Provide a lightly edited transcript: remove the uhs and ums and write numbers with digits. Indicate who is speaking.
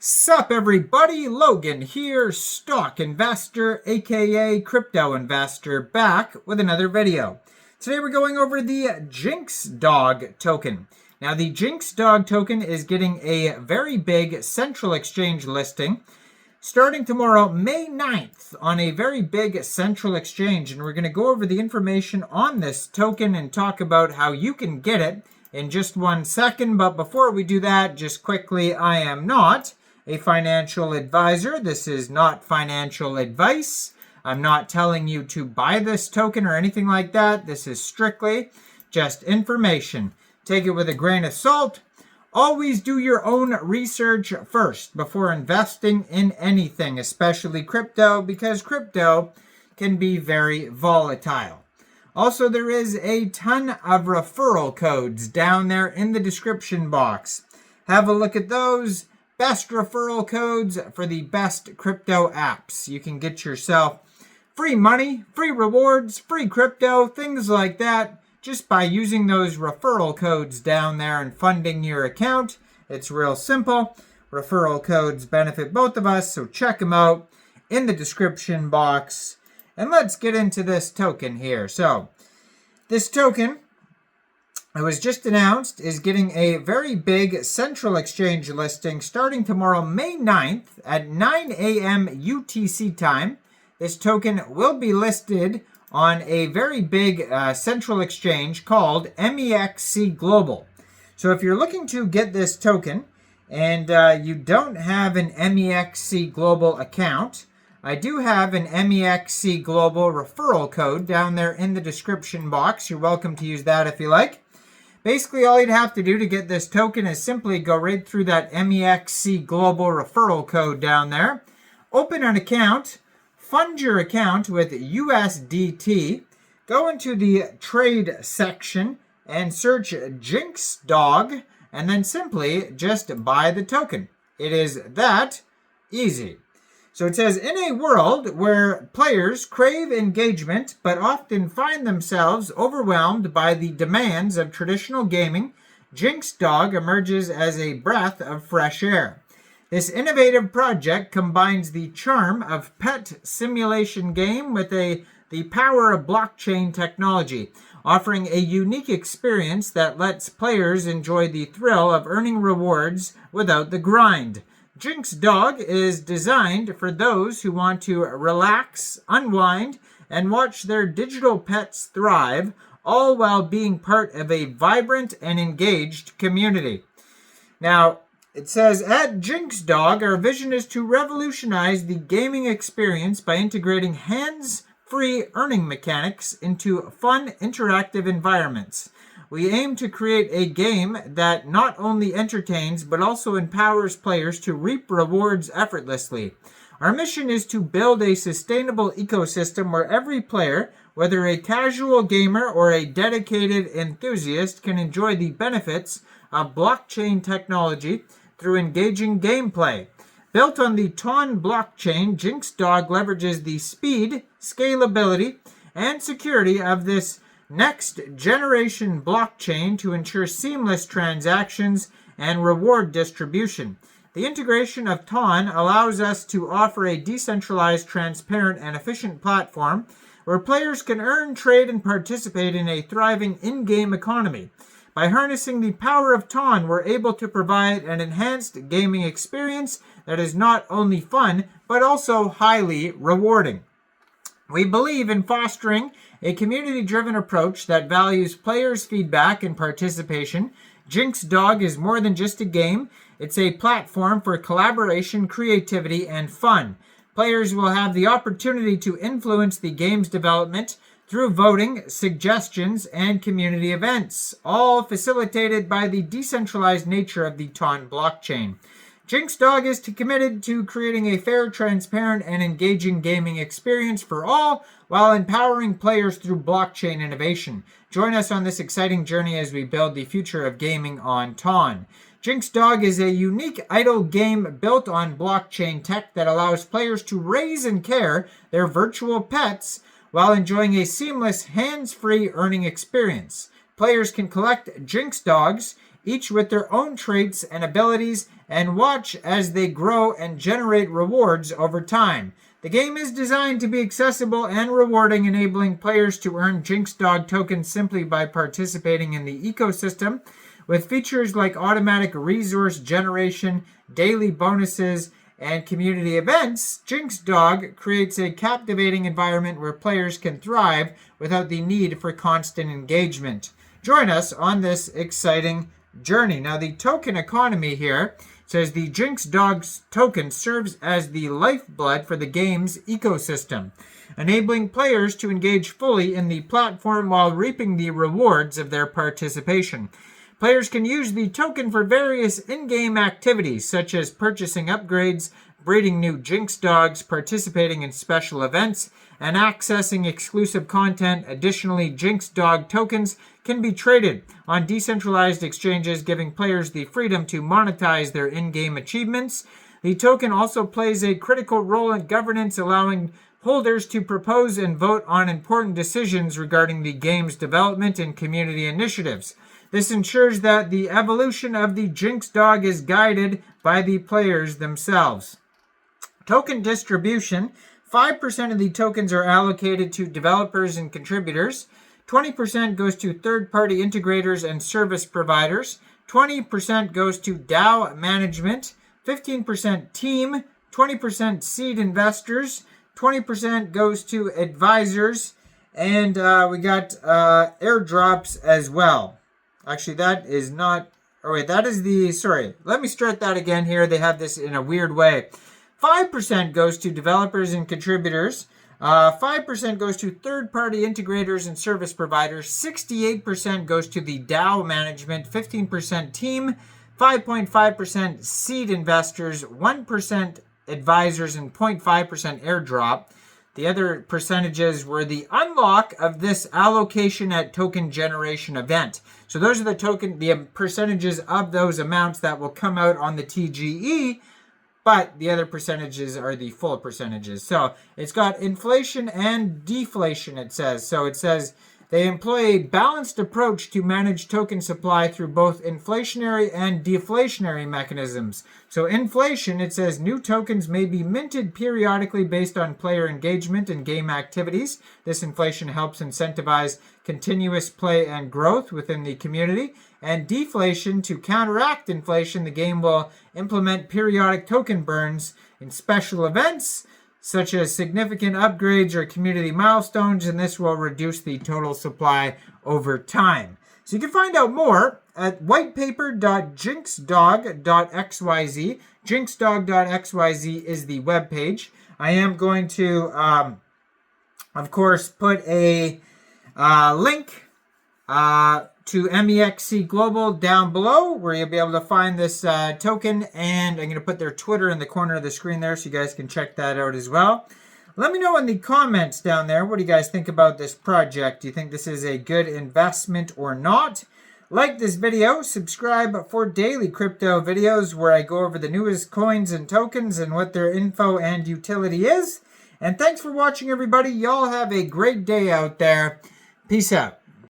Speaker 1: Sup everybody, Logan here, stock investor aka crypto investor, back with another video. Today we're going over the JinxDog token. Now the JinxDog token is getting a very big central exchange listing starting tomorrow, May 9th, on a very big central exchange, and we're going to go over the information on this token and talk about how you can get it in just 1 second. But before we do that, just quickly, I am not a financial advisor. This is not financial advice. I'm not telling you to buy this token or anything like that. This is strictly just information. Take it with a grain of salt. Always do your own research first before investing in anything, especially crypto, because crypto can be very volatile. Also, there is a ton of referral codes down there in the description box. Have a look at those. Best referral codes for the best crypto apps. You can get yourself free money, free rewards, free crypto, things like that, just by using those referral codes down there and funding your account. It's real simple. Referral codes benefit both of us, so check them out in the description box. And let's get into this token here. So, this token, it was just announced, is getting a very big central exchange listing starting tomorrow, May 9th at 9 a.m. UTC time. This token will be listed on a very big central exchange called MEXC Global. So if you're looking to get this token and you don't have an MEXC Global account, I do have an MEXC Global referral code down there in the description box. You're welcome to use that if you like. Basically, all you'd have to do to get this token is simply go right through that MEXC Global referral code down there, open an account, fund your account with USDT, go into the trade section and search JinxDog, and then simply just buy the token. It is that easy. So it says, in a world where players crave engagement but often find themselves overwhelmed by the demands of traditional gaming, JinxDog emerges as a breath of fresh air. This innovative project combines the charm of pet simulation game with the power of blockchain technology, offering a unique experience that lets players enjoy the thrill of earning rewards without the grind. JinxDog is designed for those who want to relax, unwind, and watch their digital pets thrive, all while being part of a vibrant and engaged community. Now, it says, at JinxDog, our vision is to revolutionize the gaming experience by integrating hands-free earning mechanics into fun, interactive environments. We aim to create a game that not only entertains, but also empowers players to reap rewards effortlessly. Our mission is to build a sustainable ecosystem where every player, whether a casual gamer or a dedicated enthusiast, can enjoy the benefits of blockchain technology through engaging gameplay. Built on the TON blockchain, JinxDog leverages the speed, scalability, and security of this next-generation blockchain to ensure seamless transactions and reward distribution. The integration of TON allows us to offer a decentralized, transparent, and efficient platform where players can earn, trade, and participate in a thriving in-game economy. By harnessing the power of TON, we're able to provide an enhanced gaming experience that is not only fun, but also highly rewarding. We believe in fostering a community-driven approach that values players' feedback and participation. JinxDog is more than just a game. It's a platform for collaboration, creativity, and fun. Players will have the opportunity to influence the game's development through voting, suggestions, and community events, all facilitated by the decentralized nature of the TON blockchain. JinxDog is committed to creating a fair, transparent, and engaging gaming experience for all while empowering players through blockchain innovation. Join us on this exciting journey as we build the future of gaming on TON. JinxDog is a unique idle game built on blockchain tech that allows players to raise and care their virtual pets while enjoying a seamless, hands-free earning experience. Players can collect JinxDogs each with their own traits and abilities, and watch as they grow and generate rewards over time. The game is designed to be accessible and rewarding, enabling players to earn JinxDog tokens simply by participating in the ecosystem. With features like automatic resource generation, daily bonuses, and community events, JinxDog creates a captivating environment where players can thrive without the need for constant engagement. Join us on this exciting journey. Now, the token economy here says the JinxDog token serves as the lifeblood for the game's ecosystem, enabling players to engage fully in the platform while reaping the rewards of their participation. Players can use the token for various in-game activities, such as purchasing upgrades, breeding new JinxDogs, participating in special events, and accessing exclusive content. Additionally, JinxDog tokens can be traded on decentralized exchanges, giving players the freedom to monetize their in-game achievements. The token also plays a critical role in governance, allowing holders to propose and vote on important decisions regarding the game's development and community initiatives. This ensures that the evolution of the JinxDog is guided by the players themselves. Token distribution. 5% of the tokens are allocated to developers and contributors. 20% goes to third-party integrators and service providers. 20% goes to DAO management. 15% team. 20% seed investors. 20% goes to advisors. And we got airdrops as well. Actually, that is not... Oh, wait, that is the... Sorry, let me start that again here. They have this in a weird way. 5% goes to developers and contributors. 5% goes to third-party integrators and service providers. 68% goes to the DAO management. 15% team. 5.5% seed investors. 1% advisors, and 0.5% airdrop. The other percentages were the unlock of this allocation at token generation event. So those are the percentages of those amounts that will come out on the TGE, but the other percentages are the full percentages. So it's got inflation and deflation, it says. So it says they employ a balanced approach to manage token supply through both inflationary and deflationary mechanisms. So inflation, it says new tokens may be minted periodically based on player engagement and game activities. This inflation helps incentivize continuous play and growth within the community. And deflation, to counteract inflation, the game will implement periodic token burns in special events, such as significant upgrades or community milestones, and this will reduce the total supply over time. So you can find out more at whitepaper.jinxdog.xyz. JinxDog.xyz is the webpage. I am going to, of course, put a link to MEXC Global down below, where you'll be able to find this token, and I'm going to put their Twitter in the corner of the screen there so you guys can check that out as well. Let me know in the comments down there, what do you guys think about this project? Do you think this is a good investment or not? Like this video, subscribe for daily crypto videos where I go over the newest coins and tokens and what their info and utility is. And thanks for watching, everybody. Y'all have a great day out there. Peace out.